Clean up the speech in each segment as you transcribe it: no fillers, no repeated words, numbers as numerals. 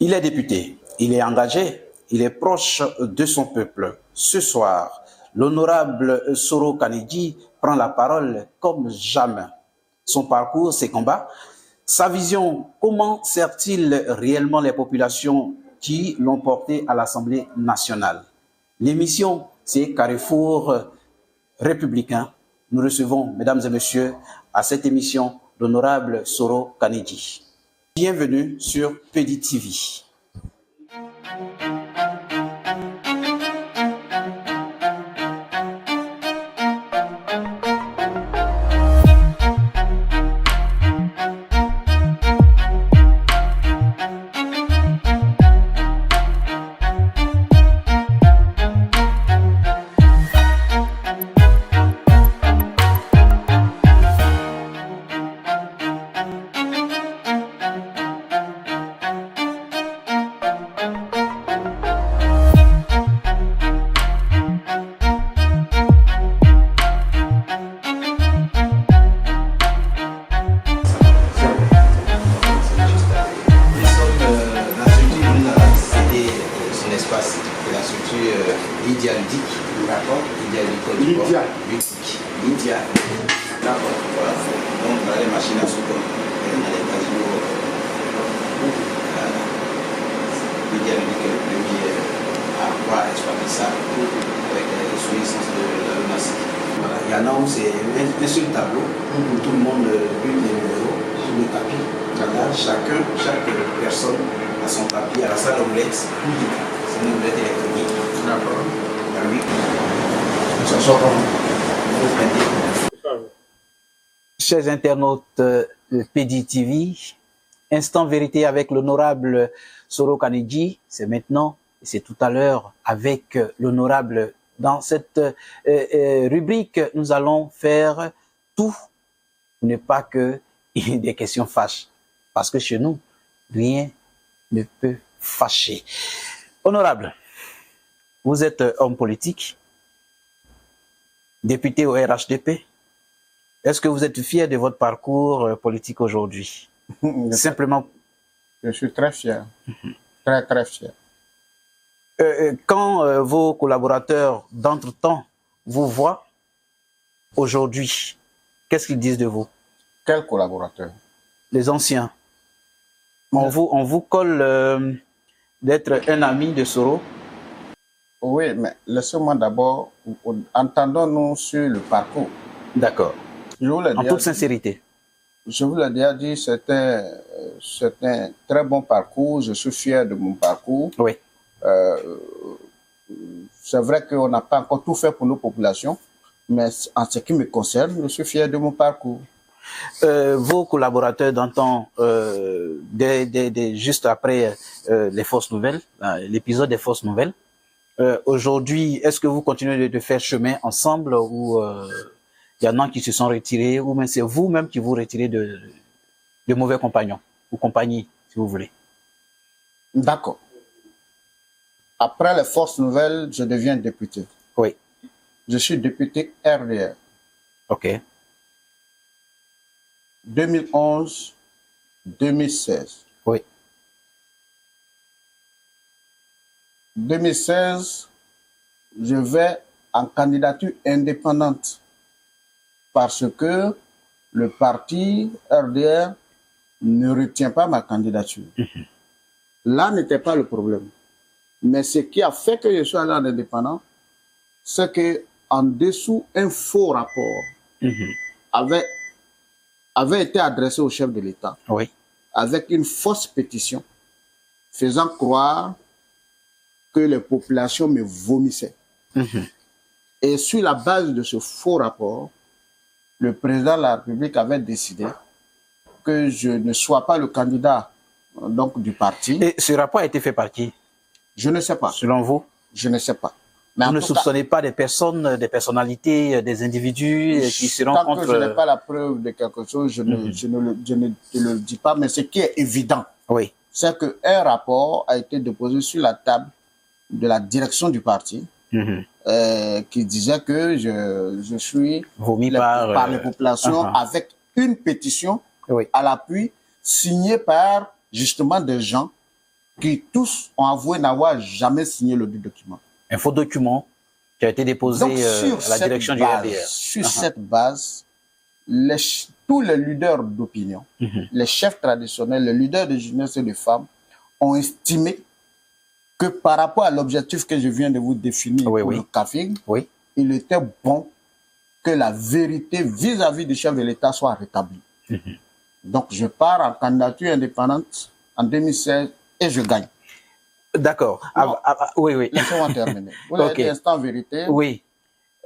Il est député, il est engagé, il est proche de son peuple. Ce soir, l'honorable Soro Kanedji prend la parole comme jamais. Son parcours, ses combats, sa vision, comment sert-il réellement les populations qui l'ont porté à l'Assemblée nationale? L'émission, c'est Carrefour républicain. Nous recevons, mesdames et messieurs, à cette émission, l'honorable Soro Kanedji. Bienvenue sur PEDI TV. Lydia. D'accord. Voilà. Donc, on a les machines à sous-compte. On a les casinos. Lydia lui dit que le premier à pouvoir exploiter ça avec sous licence de la LONASE. Voilà. Il y en a où c'est un seul tableau où tout le monde brûle les numéros sur le tapis. Chaque personne a son tapis à la salle omelette. C'est une omelette électronique. D'accord. Oui. Ça sort Chers internautes PEDI TV, Instant Vérité avec l'honorable Soro Kanedji, c'est maintenant et c'est tout à l'heure avec l'honorable. Dans cette rubrique, nous allons faire tout pour ne pas que des questions fâchent. Parce que chez nous, rien ne peut fâcher. Honorable, vous êtes homme politique, député au RHDP. Est-ce que vous êtes fier de votre parcours politique aujourd'hui? Simplement. Je suis très fier. Très fier. Quand vos collaborateurs d'entre-temps vous voient aujourd'hui, qu'est-ce qu'ils disent de vous? Quels collaborateurs? Les anciens. On vous colle d'être un ami de Soro? Oui, mais laissez-moi d'abord, entendons-nous sur le parcours. D'accord. En toute sincérité. Je vous l'ai déjà dit, c'est un très bon parcours. Je suis fier de mon parcours. Oui. C'est vrai qu'on n'a pas encore tout fait pour nos populations, mais en ce qui me concerne, je suis fier de mon parcours. Vos collaborateurs d'antan, juste après les fausses nouvelles, l'épisode des fausses nouvelles, aujourd'hui, est-ce que vous continuez de faire chemin ensemble ou il y en a qui se sont retirés ou même c'est vous-même qui vous retirez de mauvais compagnons ou compagnies, si vous voulez? D'accord. Après les fausses nouvelles, je deviens député. Oui. Je suis député RDR. OK. 2011-2016. Oui. 2016, je vais en candidature indépendante parce que le parti RDR ne retient pas ma candidature. Là n'était pas le problème. Mais ce qui a fait que je sois allé en indépendant, c'est qu'en dessous, un faux rapport avait été adressé au chef de l'État avec une fausse pétition faisant croire que les populations me vomissaient. Et sur la base de ce faux rapport, le président de la République avait décidé que je ne sois pas le candidat donc, du parti. Et ce rapport a été fait par qui? Je ne sais pas. Selon vous? Je ne sais pas. Mais vous ne soupçonnez pas des personnes, des personnalités, des individus qui seront contre... Tant que je n'ai pas la preuve de quelque chose, je ne le dis pas. Mais ce qui est évident, c'est qu'un rapport a été déposé sur la table de la direction du parti qui disait que je suis vomi par les populations avec une pétition à l'appui signée par justement des gens qui tous ont avoué n'avoir jamais signé le document. Un faux document qui a été déposé Donc, à la direction du RDR. Sur cette base, tous les leaders d'opinion, les chefs traditionnels, les leaders de jeunesse et de femmes ont estimé que par rapport à l'objectif que je viens de vous définir pour le CAFIG, il était bon que la vérité vis-à-vis du chef de l'État soit rétablie. Donc, je pars en candidature indépendante en 2016 et je gagne. D'accord. Oui. Laissez-moi terminer. Vous avez dit instant vérité. Oui.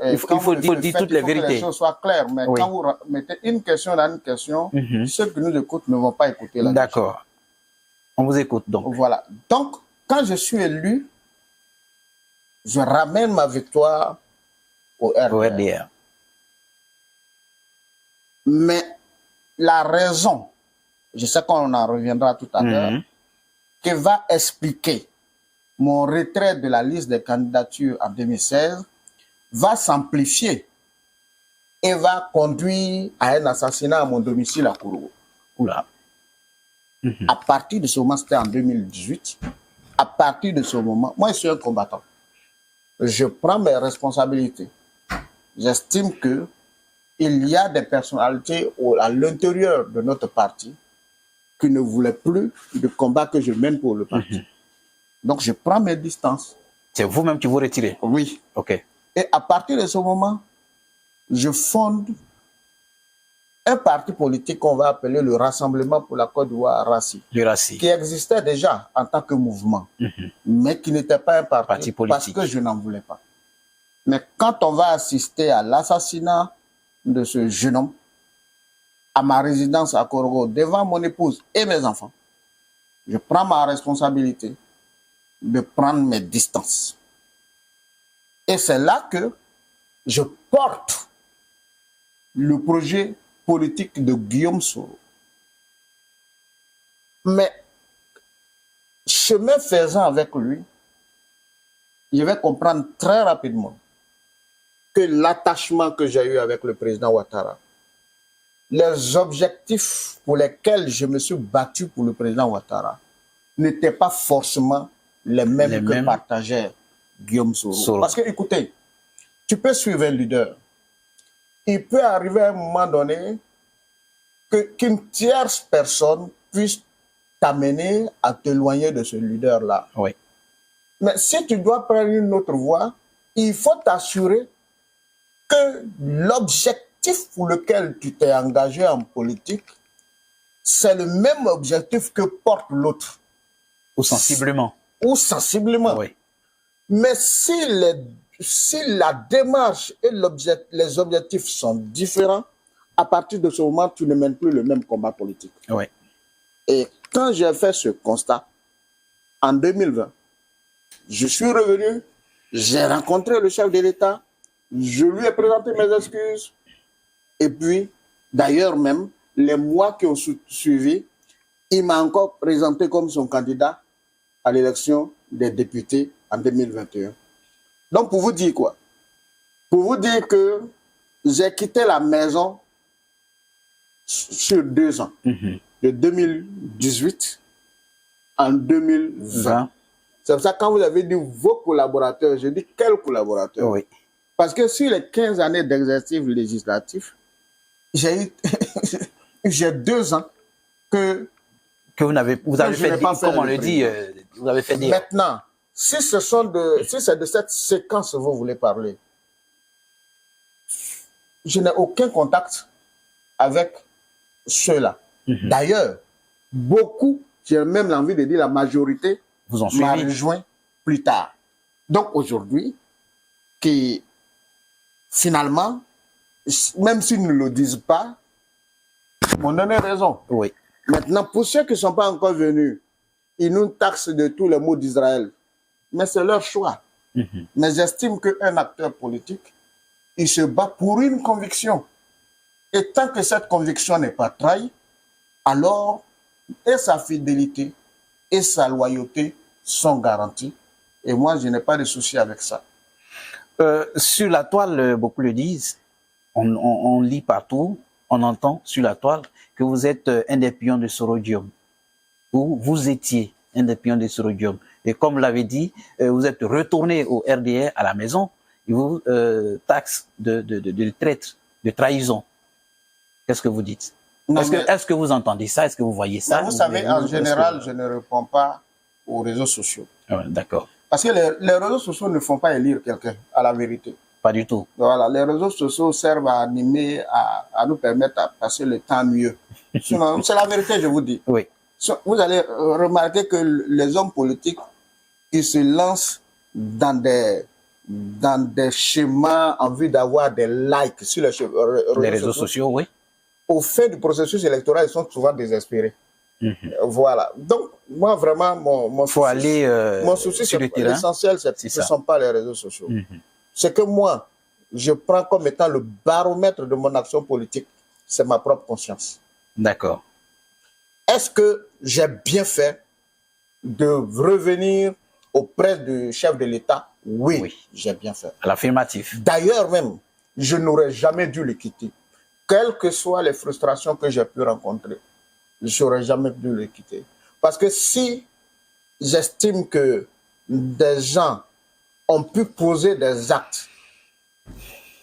Il faut dire toutes les vérités. Que les choses soient claires. Mais quand vous mettez une question dans une question, ceux qui nous écoutent ne vont pas écouter la question. D'accord. On vous écoute donc. Voilà. Donc, quand je suis élu, je ramène ma victoire au RDR. Mais la raison, je sais qu'on en reviendra tout à l'heure, qui va expliquer mon retrait de la liste des candidatures en 2016 va s'amplifier et va conduire à un assassinat à mon domicile à Kourougo. Oula. À partir de ce moment, c'était en 2018, à partir de ce moment, moi je suis un combattant. Je prends mes responsabilités. J'estime que il y a des personnalités à l'intérieur de notre parti qui ne voulaient plus du combat que je mène pour le parti. Donc, je prends mes distances. C'est vous-même qui vous retirez? Oui. OK. Et à partir de ce moment, je fonde un parti politique qu'on va appeler le Rassemblement pour la Côte d'Ivoire, RACI. Le RACI. Qui existait déjà en tant que mouvement, mais qui n'était pas un parti politique parce que je n'en voulais pas. Mais quand on va assister à l'assassinat de ce jeune homme, à ma résidence à Kourougo, devant mon épouse et mes enfants, je prends ma responsabilité de prendre mes distances. Et c'est là que je porte le projet politique de Guillaume Soro. Mais, chemin faisant avec lui, je vais comprendre très rapidement que l'attachement que j'ai eu avec le président Ouattara, les objectifs pour lesquels je me suis battu pour le président Ouattara, n'étaient pas forcément les mêmes que partageait Guillaume Soro. Parce que, écoutez, tu peux suivre un leader. Il peut arriver à un moment donné qu'une tierce personne puisse t'amener à t'éloigner de ce leader-là. Oui. Mais si tu dois prendre une autre voie, il faut t'assurer que l'objectif pour lequel tu t'es engagé en politique, c'est le même objectif que porte l'autre. Ou sensiblement. Ou sensiblement. Oui. Mais si la démarche et les objectifs sont différents, à partir de ce moment, tu ne mènes plus le même combat politique. Oui. Et quand j'ai fait ce constat, en 2020, je suis revenu, j'ai rencontré le chef de l'État, je lui ai présenté mes excuses. Et puis, d'ailleurs même, les mois qui ont suivi, il m'a encore présenté comme son candidat à l'élection des députés en 2021. Donc, pour vous dire quoi? Pour vous dire que j'ai quitté la maison sur 2 ans, de 2018 en 2020. C'est pour ça que quand vous avez dit vos collaborateurs, je dis quels collaborateurs? Oui. Parce que sur les 15 années d'exercice législatif, j'ai 2 ans que vous avez fait, comme on le dit, vous avez fait dire. Maintenant, si c'est de cette séquence que vous voulez parler, je n'ai aucun contact avec ceux-là. D'ailleurs, beaucoup, j'ai même envie de dire la majorité, vous en m'a rejoint plus tard. Donc aujourd'hui, qui finalement, même s'ils ne le disent pas, m'ont donné raison. Oui. Maintenant, pour ceux qui ne sont pas encore venus, ils nous taxent de tous les maux d'Israël. Mais c'est leur choix. Mais j'estime qu'un acteur politique, il se bat pour une conviction. Et tant que cette conviction n'est pas trahie, alors et sa fidélité et sa loyauté sont garanties. Et moi, je n'ai pas de souci avec ça. Sur la toile, beaucoup le disent, on lit partout, on entend sur la toile que vous êtes un des pions de Soro Guillaume, ou vous étiez un des pions de Soro Diop. Et comme l'avait dit, vous êtes retourné au RDR à la maison, ils vous taxent de traître, de trahison. Qu'est-ce que vous dites? Est-ce que vous entendez ça? Est-ce que vous voyez ça? Vous savez, en général, je ne réponds pas aux réseaux sociaux. Ah, d'accord. Parce que les réseaux sociaux ne font pas élire quelqu'un, à la vérité. Pas du tout. Voilà, les réseaux sociaux servent à animer, à nous permettre à passer le temps mieux. Sinon, c'est la vérité, je vous dis. Oui. Vous allez remarquer que les hommes politiques qui se lancent dans des schémas en vue d'avoir des likes sur les réseaux sociaux, oui. Au fait du processus électoral, ils sont souvent désespérés. Voilà. Donc, moi, vraiment, mon souci, sur le terrain. L'essentiel, ce ne sont pas les réseaux sociaux. Ce que moi, je prends comme étant le baromètre de mon action politique, c'est ma propre conscience. D'accord. Est-ce que j'ai bien fait de revenir auprès du chef de l'État? Oui, j'ai bien fait. À l'affirmatif. D'ailleurs même, je n'aurais jamais dû le quitter. Quelles que soient les frustrations que j'ai pu rencontrer, je n'aurais jamais dû le quitter. Parce que si j'estime que des gens ont pu poser des actes,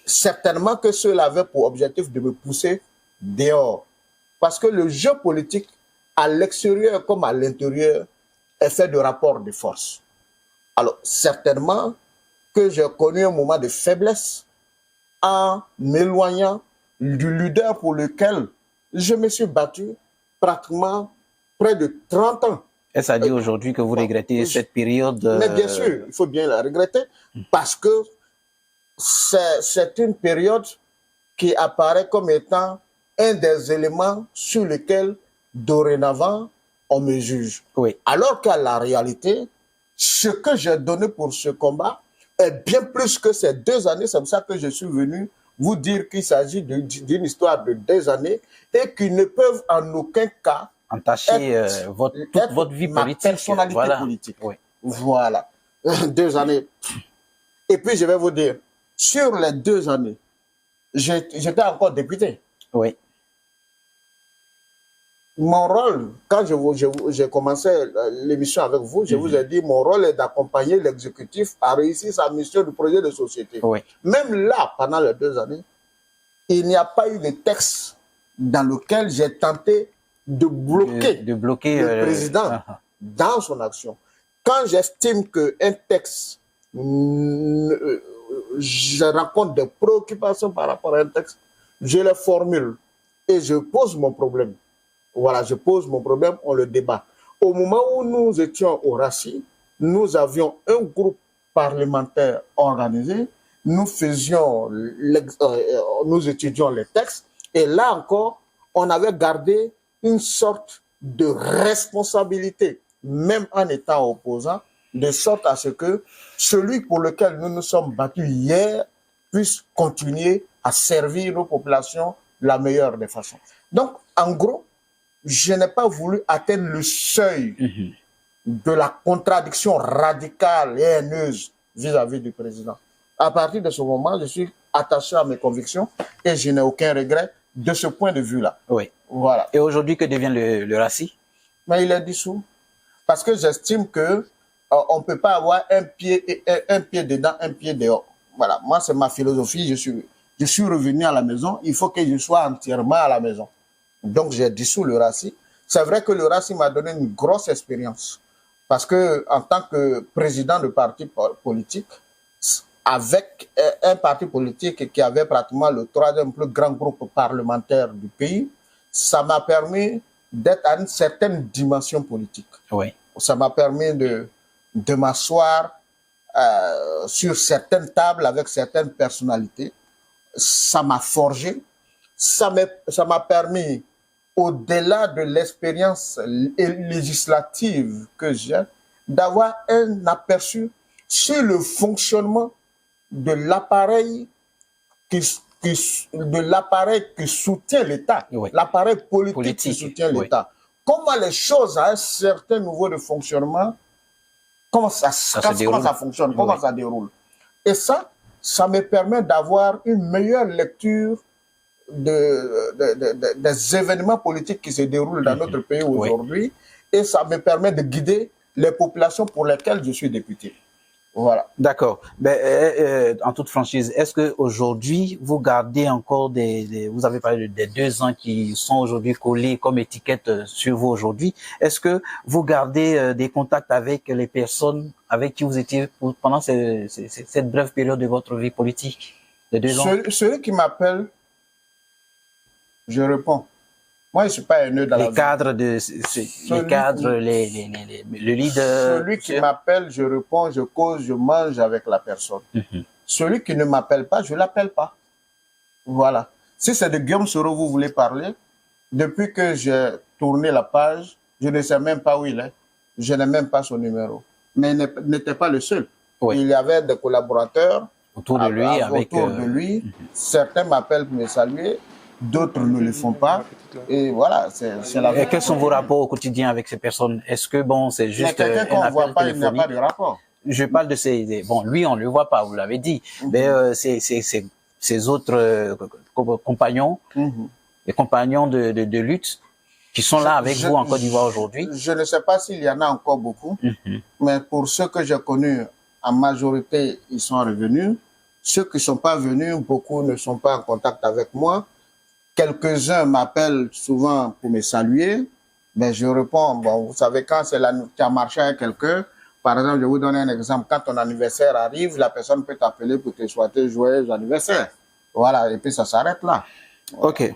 certainement que cela avait pour objectif de me pousser dehors. Parce que le jeu politique, à l'extérieur comme à l'intérieur, est fait de rapports de force. Alors, certainement que j'ai connu un moment de faiblesse en m'éloignant du leader pour lequel je me suis battu pratiquement près de 30 ans. Est-ce à dire aujourd'hui que vous regrettez cette période? Mais bien sûr, il faut bien la regretter parce que c'est une période qui apparaît comme étant un des éléments sur lesquels dorénavant on me juge. Oui. Alors qu'à la réalité, ce que j'ai donné pour ce combat est bien plus que ces 2 années. C'est pour ça que je suis venu vous dire qu'il s'agit d'une histoire de 2 années et qu'ils ne peuvent en aucun cas entacher toute votre vie politique. Ma personnalité politique. Oui. Voilà. 2 années. Et puis, je vais vous dire, sur les 2 années, j'étais encore député. Oui. Mon rôle, quand j'ai commencé l'émission avec vous, je vous ai dit, mon rôle est d'accompagner l'exécutif à réussir sa mission du projet de société. Oui. Même là, pendant les 2 années, il n'y a pas eu de texte dans lequel j'ai tenté de bloquer, le président dans son action. Quand j'estime qu'un texte, je rencontre des préoccupations par rapport à un texte, je les formule et je pose mon problème. Voilà, je pose mon problème, on le débat. Au moment où nous étions au RACI, nous avions un groupe parlementaire organisé, nous étudions les textes, et là encore, on avait gardé une sorte de responsabilité, même en étant opposant, de sorte à ce que celui pour lequel nous nous sommes battus hier puisse continuer à servir nos populations de la meilleure des façons. Donc, en gros, je n'ai pas voulu atteindre le seuil de la contradiction radicale et haineuse vis-à-vis du président. À partir de ce moment, je suis attaché à mes convictions et je n'ai aucun regret de ce point de vue-là. Oui. Voilà. Et aujourd'hui, que devient le RACI? Mais il est dissous. Parce que j'estime que on ne peut pas avoir un pied dedans, un pied dehors. Voilà. Moi, c'est ma philosophie. Je suis revenu à la maison. Il faut que je sois entièrement à la maison. Donc, j'ai dissous le RACI. C'est vrai que le RACI m'a donné une grosse expérience. Parce que, en tant que président de parti politique, avec un parti politique qui avait pratiquement le 3e plus grand groupe parlementaire du pays, ça m'a permis d'être à une certaine dimension politique. Oui. Ça m'a permis de m'asseoir sur certaines tables avec certaines personnalités. Ça m'a forgé. Ça m'a permis, au-delà de l'expérience législative que j'ai, d'avoir un aperçu sur le fonctionnement de l'appareil qui soutient l'État, oui. L'appareil politique qui soutient l'État. Oui. Comment les choses à un certain niveau de fonctionnement, comment ça fonctionne, comment ça déroule. Et ça me permet d'avoir une meilleure lecture des événements politiques qui se déroulent dans notre pays aujourd'hui, et ça me permet de guider les populations pour lesquelles je suis député. Voilà. D'accord. En toute franchise, est-ce que aujourd'hui vous gardez encore vous avez parlé des 2 ans qui sont aujourd'hui collés comme étiquette sur vous aujourd'hui. Est-ce que vous gardez des contacts avec les personnes avec qui vous étiez pendant cette brève période de votre vie politique de 2 ans? Celui qui m'appelle, je réponds. Moi, je ne suis pas un nœud dans la vie. Les cadres, le leader. Celui qui m'appelle, je réponds, je cause, je mange avec la personne. Celui qui ne m'appelle pas, je ne l'appelle pas. Voilà. Si c'est de Guillaume Soro vous voulez parler, depuis que j'ai tourné la page, je ne sais même pas où il est. Je n'ai même pas son numéro. Mais il n'était pas le seul. Oui. Il y avait des collaborateurs autour de lui. Certains m'appellent pour me saluer. D'autres ne le font pas. Et voilà, c'est la vie. Et quels sont vos rapports au quotidien avec ces personnes? Est-ce que c'est juste quelqu'un qu'on ne voit pas, il n'y a pas de rapport. Je parle de lui, on ne le voit pas, vous l'avez dit. Mais ces autres compagnons, les compagnons de lutte qui sont là avec vous en Côte d'Ivoire aujourd'hui. Je ne sais pas s'il y en a encore beaucoup, mais pour ceux que j'ai connus, en majorité, ils sont revenus. Ceux qui ne sont pas venus, beaucoup ne sont pas en contact avec moi. Quelques-uns m'appellent souvent pour me saluer, mais je réponds, bon, vous savez, quand tu as marché avec quelqu'un, par exemple, je vais vous donner un exemple, quand ton anniversaire arrive, la personne peut t'appeler pour te souhaiter joyeux anniversaire. Voilà, et puis ça s'arrête là. Ok.